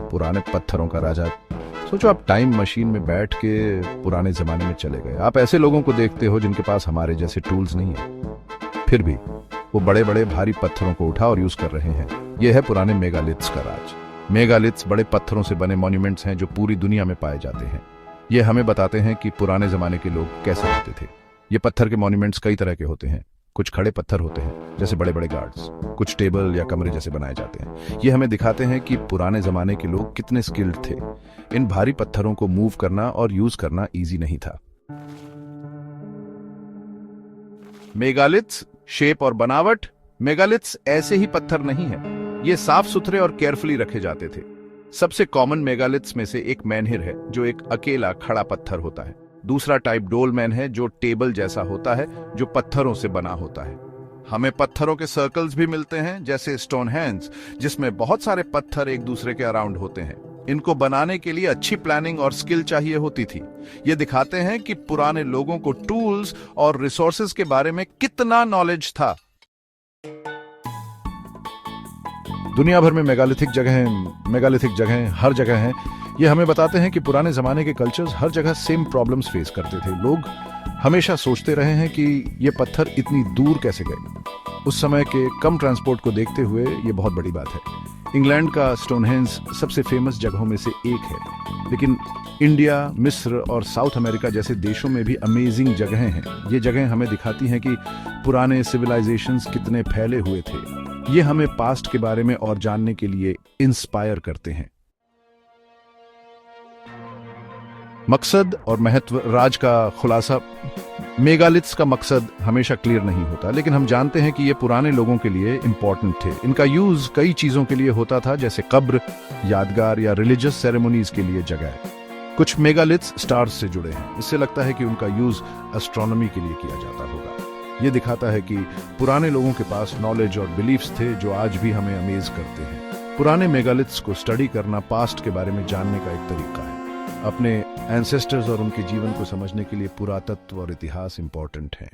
पुराने पत्थरों का राजा। सोचो आप टाइम मशीन में बैठ के पुराने जमाने में चले गए। आप ऐसे लोगों को देखते हो जिनके पास हमारे जैसे टूल्स नहीं है, फिर भी वो बड़े बड़े भारी पत्थरों को उठा और यूज कर रहे हैं। यह है पुराने मेगालिथ्स का राज। मेगालिथ्स बड़े पत्थरों से बने मॉन्यूमेंट्स हैं जो पूरी दुनिया में पाए जाते हैं। ये हमें बताते हैं कि पुराने जमाने के लोग कैसे रहते थे। ये पत्थर के मॉन्यूमेंट्स कई तरह के होते हैं। कुछ खड़े पत्थर होते हैं जैसे बड़े बड़े गार्ड्स, कुछ टेबल या कमरे जैसे बनाए जाते हैं। ये हमें दिखाते हैं कि पुराने जमाने के लोग कितने स्किल्ड थे। इन भारी पत्थरों को मूव करना और यूज करना इजी नहीं था। मेगालिथ्स शेप और बनावट। मेगालिथ्स ऐसे ही पत्थर नहीं है, ये साफ सुथरे और केयरफुली रखे जाते थे। सबसे कॉमन मेगालिथ्स में से एक मेनहिर है जो एक अकेला खड़ा पत्थर होता है। दूसरा टाइप डोलमेन है जो टेबल जैसा होता है जो पत्थरों से बना होता है। हमें पत्थरों के सर्कल्स भी मिलते हैं जैसे स्टोनहेंज, जिसमें बहुत सारे पत्थर एक दूसरे के अराउंड होते हैं। इनको बनाने के लिए अच्छी प्लानिंग और स्किल चाहिए होती थी। ये दिखाते हैं कि पुराने लोगों को टूल्स और रिसोर्सेज के बारे में कितना नॉलेज था। दुनिया भर में मेगालिथिक जगहें हर जगह हैं। ये हमें बताते हैं कि पुराने जमाने के कल्चर्स हर जगह सेम प्रॉब्लम्स फेस करते थे। लोग हमेशा सोचते रहे हैं कि ये पत्थर इतनी दूर कैसे गए। उस समय के कम ट्रांसपोर्ट को देखते हुए ये बहुत बड़ी बात है। इंग्लैंड का स्टोनहेंज सबसे फेमस जगहों में से एक है, लेकिन इंडिया, मिस्र और साउथ अमेरिका जैसे देशों में भी अमेजिंग जगहें हैं। ये जगहें हमें दिखाती हैं कि पुराने सिविलाइजेशंस कितने फैले हुए थे। ये हमें पास्ट के बारे में और जानने के लिए इंस्पायर करते हैं। मकसद और महत्व। राज का खुलासा। मेगालिथ्स का मकसद हमेशा क्लियर नहीं होता, लेकिन हम जानते हैं कि ये पुराने लोगों के लिए इंपॉर्टेंट थे। इनका यूज कई चीजों के लिए होता था, जैसे कब्र, यादगार या रिलीजियस सेरेमोनीज के लिए जगह। कुछ मेगालिथ्स स्टार्स से जुड़े हैं। इससे लगता है कि उनका यूज एस्ट्रोनॉमी के लिए किया जाता होगा। ये दिखाता है कि पुराने लोगों के पास नॉलेज और बिलीफ्स थे जो आज भी हमें अमेज करते हैं। पुराने मेगालिथ्स को स्टडी करना पास्ट के बारे में जानने का एक तरीका है। अपने एंसेस्टर्स और उनके जीवन को समझने के लिए पुरातत्व और इतिहास इंपॉर्टेंट हैं।